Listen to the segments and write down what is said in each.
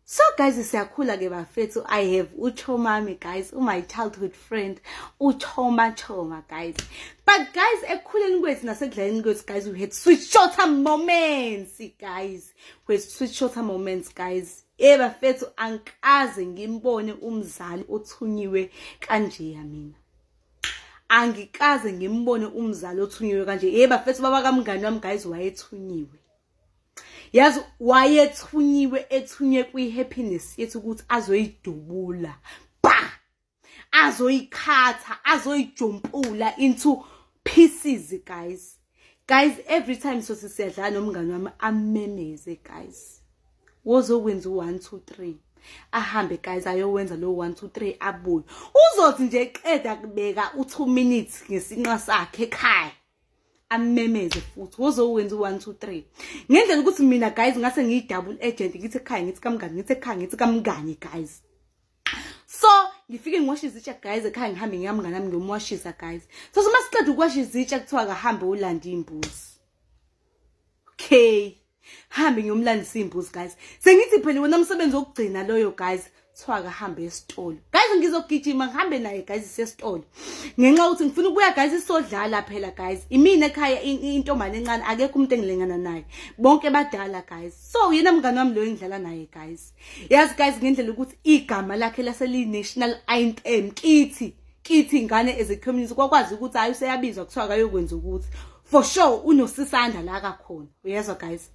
So guys, siyakhula ke bafethu. I have uchomami guys, my childhood friend, uchoma guys. But guys, ekhuleni kwethu nasekudlaleni kwethu guys, we had sweet shorter moments guys. We had sweet shorter moments guys. Bafethu angikaze ngimbone umzali othunyiwe kanje mina. Angikaze ngimbone umzali othunyiwe kanje. Bafethu baba kamngani wami guys wayethunyiwe. Yazi wayethunyiwe ethunye kwi-happiness yethu ukuthi azoyidubula azoyikhatha azoyijompula into pieces guys every time so siyadlala nomngane wami amemeze guys wozokwenza u1 2 3 ahambe guys ayowenza lo 1 2 3 abuye uzothi nje eqeda kubeka u2 minutes ngesinqa sakhe ekhaya amemeze futhi wozowenza u1 2 3 ngendlela ukuthi mina guys ngase ngiyidouble agent ngithi ekhaya ngithi kamngani ngithi ekhaya ngithi kamngani guys. So ngifike ngiwashe izitsha guys ekhaya ngihambe ngiyamngani nami ngiyomwashisa guys. So masiqeda ukwasha izitsha kuthiwa akahambe ulanda imbuzi. Okay, hambe ngiyomlandisa imbuzi guys. Sengithi phela wena umsebenzi wokugcina loyo guys kuthiwa akahambe esitolo. Guys ngizogijima ngihambe naye guys sesitolo. Ngenxa ukuthi ngifuna ukuya guys isodlala phela guys. Imina ekhaya intombane encane akekho umuntu engilengana naye. Bonke badala guys. So yena mngani wami lo engidlala naye guys. Yazi guys ngendlela ukuthi igama lakhe laseli national anthem kithi ingane as a community kwakwazi ukuthi hayi useyabizwa kuthiwa akayokwenza ukuthi for sure unosisanda la kakhona. Uyezwa guys.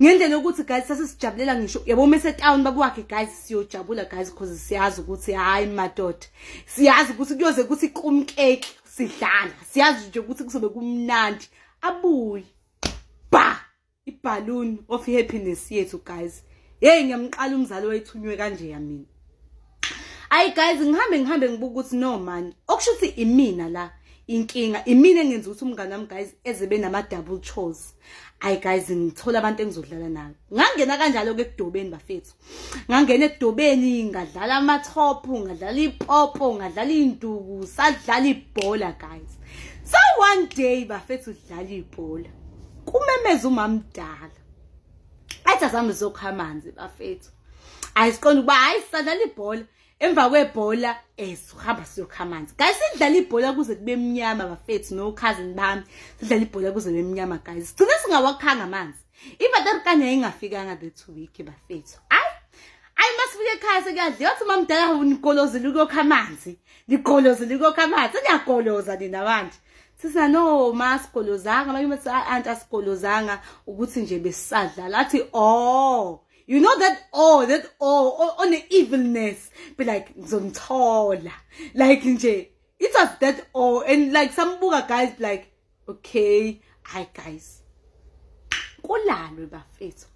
Ngendlela ukuthi guys sasijabulela ngisho yabo mase town babuwakhe guys siyojabula guys because siyazi ukuthi hayi madoda. Siyazi ukuthi kuyoze kuthi iqumkeke sidlala. Siyazi nje ukuthi kuzobe kumnandi. Abuyi. Iballoon of happiness yethu guys. Hey ngiyamqala umzali wayethunywe kanje yamina. Ayi guys ngihambe ngibuka ukuthi no man. Okushuthi imina la inkinga imina engenza ukuthi umngane wami guys ezebe nama double chores. Ayi guys ngithola abantu engizodlala nabo. Ngangena kanjalo ke ekudobeni bafethu. Ngangena ekudobeni ngadlala ama top, ngadlala ipopo, ngadlala induku, sadlala ibhola guys. So one day bafethu udlala ibhola. Kumemeza umamdala. Athi azami zokha amanzi bafethu. Ayisiqonda ukuba hayi sadlala ibhola. Emva kwebhola uhamba siyokha amanzi. Guys sidlala ibhola kuze kube emnyama bafethu no cousin bami. Sidlala ibhola kuze kube emnyama guys. Sigcina singawakhanga amanzi. Ivatarikanya ingafikanga the 2 week bafethu. Ayi masifike ekhaya sekuyadliwa yathi mamdala unikoloze ukuyokha amanzi. Nikolozele ukuyokha amanzi. Ngiyakoloza nina manje. Sisa no masikolozanga manje bathi anti asikolozanga ukuthi nje besisadlala athi you know that on the evilness be like ngizomthola like nje it was that and like some buka guys like okay hi guys kulalwe bafethu